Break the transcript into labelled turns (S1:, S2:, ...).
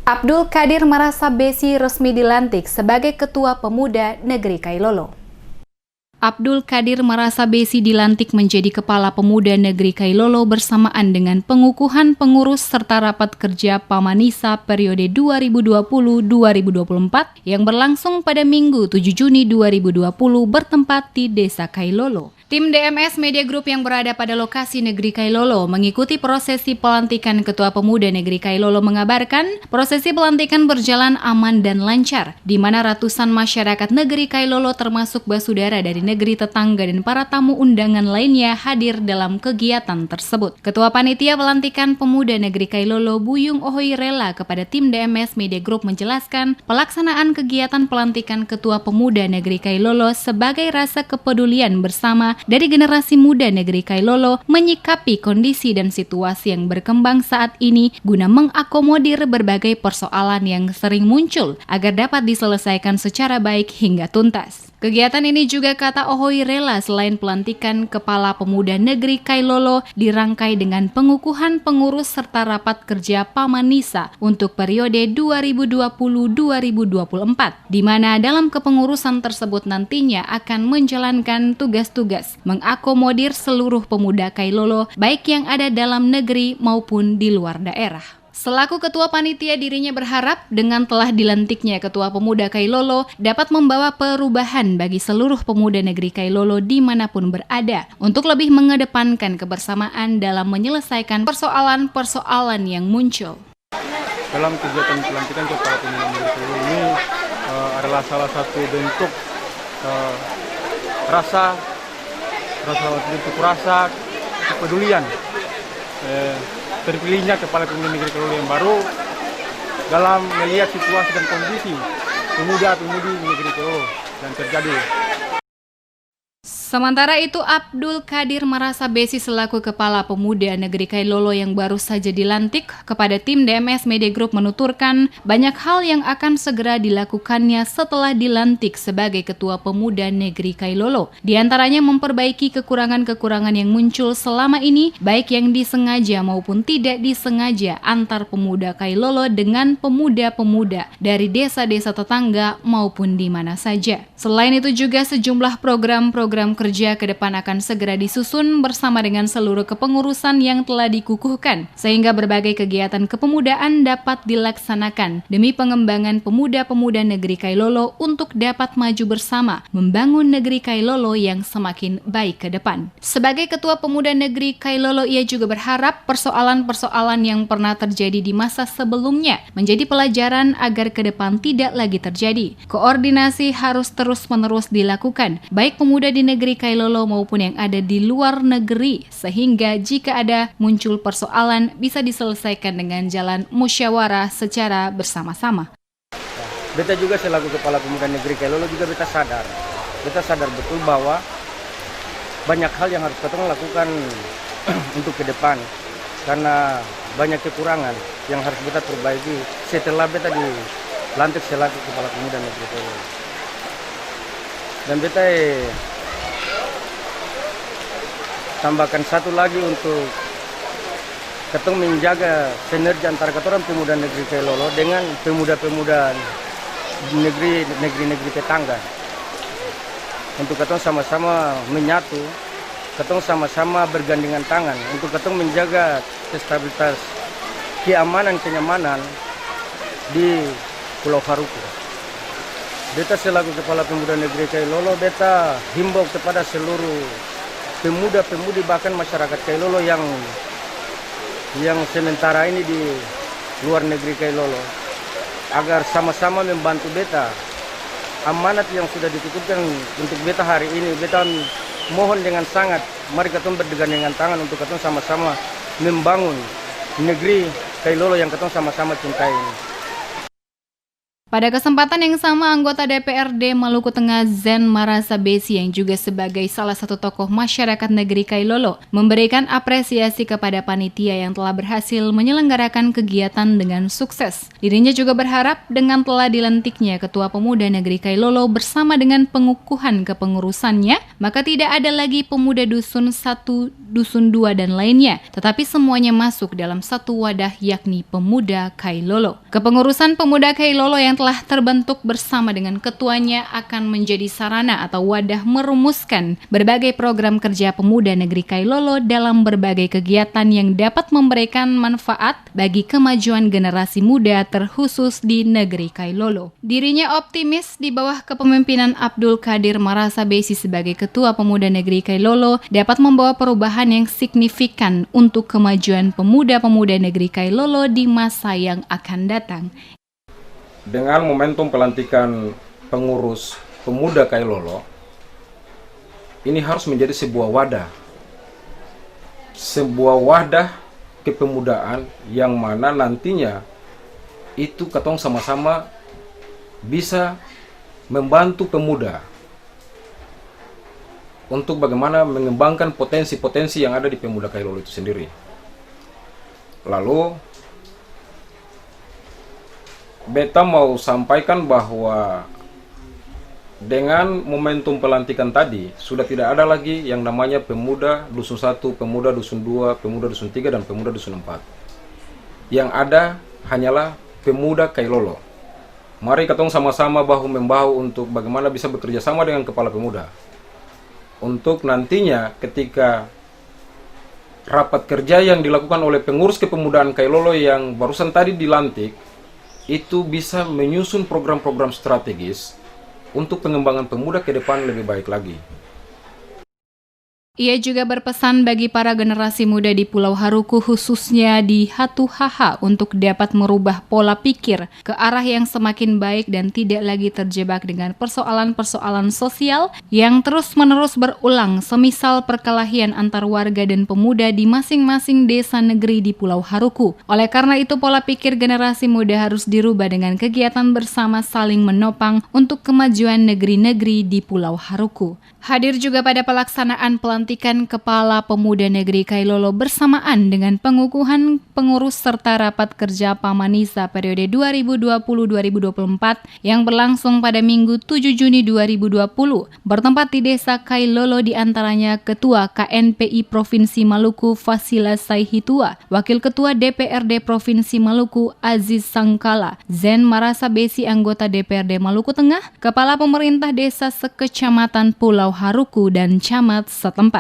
S1: Abdul Qadir Marasabesi resmi dilantik sebagai Ketua Pemuda Negeri Kailolo. Abdul Qadir Marasabesi dilantik menjadi Kepala Pemuda Negeri Kailolo bersamaan dengan pengukuhan pengurus serta rapat kerja Pamanisa periode 2020-2024 yang berlangsung pada Minggu 7 Juni 2020 bertempat di Desa Kailolo. Tim DMS Media Group yang berada pada lokasi Negeri Kailolo mengikuti prosesi pelantikan Ketua Pemuda Negeri Kailolo mengabarkan prosesi pelantikan berjalan aman dan lancar, di mana ratusan masyarakat Negeri Kailolo termasuk basudara dari negeri tetangga dan para tamu undangan lainnya hadir dalam kegiatan tersebut. Ketua Panitia Pelantikan Pemuda Negeri Kailolo Buyung Ohoirela kepada tim DMS Media Group menjelaskan pelaksanaan kegiatan pelantikan Ketua Pemuda Negeri Kailolo sebagai rasa kepedulian bersama dari generasi muda Negeri Kailolo menyikapi kondisi dan situasi yang berkembang saat ini guna mengakomodir berbagai persoalan yang sering muncul agar dapat diselesaikan secara baik hingga tuntas. Kegiatan ini juga kata Ohoirela selain pelantikan Kepala Pemuda Negeri Kailolo dirangkai dengan pengukuhan pengurus serta rapat kerja Pamanisa untuk periode 2020-2024, di mana dalam kepengurusan tersebut nantinya akan menjalankan tugas-tugas mengakomodir seluruh pemuda Kailolo baik yang ada dalam negeri maupun di luar daerah. Selaku Ketua Panitia, dirinya berharap dengan telah dilantiknya Ketua Pemuda Kailolo dapat membawa perubahan bagi seluruh pemuda negeri Kailolo dimanapun berada untuk lebih mengedepankan kebersamaan dalam menyelesaikan persoalan-persoalan yang muncul.
S2: Dalam kegiatan pelantikan Kepala Pemuda Negeri Kailolo ini adalah salah satu bentuk rasa kepedulian terpilihnya Kepala Pemuda Negeri Kailolo yang baru dalam melihat situasi dan kondisi pemuda-pemudi Negeri Kailolo dan terjadi.
S1: Sementara itu, Abdul Qadir Marasabesi selaku Kepala Pemuda Negeri Kailolo yang baru saja dilantik kepada tim DMS Media Group menuturkan banyak hal yang akan segera dilakukannya setelah dilantik sebagai Ketua Pemuda Negeri Kailolo. Di antaranya memperbaiki kekurangan-kekurangan yang muncul selama ini, baik yang disengaja maupun tidak disengaja antar pemuda Kailolo dengan pemuda-pemuda dari desa-desa tetangga maupun di mana saja. Selain itu juga sejumlah program-program kerja ke depan akan segera disusun bersama dengan seluruh kepengurusan yang telah dikukuhkan, sehingga berbagai kegiatan kepemudaan dapat dilaksanakan demi pengembangan pemuda-pemuda negeri Kailolo untuk dapat maju bersama membangun negeri Kailolo yang semakin baik ke depan. Sebagai Ketua Pemuda Negeri Kailolo, ia juga berharap persoalan-persoalan yang pernah terjadi di masa sebelumnya menjadi pelajaran agar ke depan tidak lagi terjadi. Koordinasi harus terus-menerus dilakukan, baik pemuda di negeri Kailolo maupun yang ada di luar negeri, sehingga jika ada muncul persoalan bisa diselesaikan dengan jalan musyawarah secara bersama-sama.
S3: Beta juga selaku Kepala Pemuda Negeri Kailolo juga beta sadar betul bahwa banyak hal yang harus kita lakukan untuk ke depan karena banyak kekurangan yang harus beta perbaiki setelah beta dilantik selaku Kepala Pemuda Negeri Kailolo. Dan beta tambahkan satu lagi untuk ketong menjaga sinergi antara ketorang pemuda negeri Kailolo dengan pemuda-pemuda negeri tetangga. Untuk ketong sama-sama menyatu, ketong sama-sama bergandengan tangan untuk ketong menjaga stabilitas kenyamanan di Pulau Haruku. Beta selaku Kepala Pemuda Negeri Kailolo, beta himbau kepada seluruh pemuda-pemudi bahkan masyarakat Kailolo yang sementara ini di luar negeri Kailolo agar sama-sama membantu beta amanat yang sudah dititipkan untuk beta hari ini. Beta mohon dengan sangat mari kita bergandengan tangan untuk kita sama-sama membangun negeri Kailolo yang kita sama-sama cintai ini.
S1: Pada kesempatan yang sama, anggota DPRD Maluku Tengah Zen Marasa Besi yang juga sebagai salah satu tokoh masyarakat negeri Kailolo memberikan apresiasi kepada panitia yang telah berhasil menyelenggarakan kegiatan dengan sukses. Dirinya juga berharap dengan telah dilantiknya Ketua Pemuda Negeri Kailolo bersama dengan pengukuhan kepengurusannya, maka tidak ada lagi pemuda dusun 1, dusun 2 dan lainnya, tetapi semuanya masuk dalam satu wadah yakni Pemuda Kailolo. Kepengurusan Pemuda Kailolo yang telah terbentuk bersama dengan ketuanya akan menjadi sarana atau wadah merumuskan berbagai program kerja pemuda negeri Kailolo dalam berbagai kegiatan yang dapat memberikan manfaat bagi kemajuan generasi muda terkhusus di negeri Kailolo. Dirinya optimis di bawah kepemimpinan Abdul Qadir Marasa Besi sebagai Ketua Pemuda Negeri Kailolo dapat membawa perubahan yang signifikan untuk kemajuan pemuda-pemuda negeri Kailolo di masa yang akan datang.
S4: Dengan momentum pelantikan pengurus pemuda Kailolo, ini harus menjadi sebuah wadah kepemudaan yang mana nantinya itu katong sama-sama bisa membantu pemuda untuk bagaimana mengembangkan potensi-potensi yang ada di pemuda Kailolo itu sendiri. Lalu beta mau sampaikan bahwa dengan momentum pelantikan tadi sudah tidak ada lagi yang namanya pemuda dusun 1, pemuda dusun 2, pemuda dusun 3 dan pemuda dusun 4. Yang ada hanyalah pemuda Kailolo. Mari kita sama-sama bahu-membahu untuk bagaimana bisa bekerja sama dengan kepala pemuda. Untuk nantinya ketika rapat kerja yang dilakukan oleh pengurus kepemudaan Kailolo yang barusan tadi dilantik itu bisa menyusun program-program strategis untuk pengembangan pemuda ke depan lebih baik lagi.
S1: Ia juga berpesan bagi para generasi muda di Pulau Haruku khususnya di Hatu Haha untuk dapat merubah pola pikir ke arah yang semakin baik dan tidak lagi terjebak dengan persoalan-persoalan sosial yang terus-menerus berulang, semisal perkelahian antar warga dan pemuda di masing-masing desa negeri di Pulau Haruku. Oleh karena itu, pola pikir generasi muda harus dirubah dengan kegiatan bersama saling menopang untuk kemajuan negeri-negeri di Pulau Haruku. Hadir juga pada pelaksanaan pelantikan Kepala Pemuda Negeri Kailolo bersamaan dengan pengukuhan pengurus serta rapat kerja Pamanisa periode 2020-2024 yang berlangsung pada Minggu 7 Juni 2020 bertempat di Desa Kailolo, diantaranya Ketua KNPI Provinsi Maluku Fasila Saihitua, Wakil Ketua DPRD Provinsi Maluku Aziz Sangkala, Zen Marasa Besi anggota DPRD Maluku Tengah, Kepala Pemerintah Desa Sekecamatan Pulau Haruku dan camat setempat.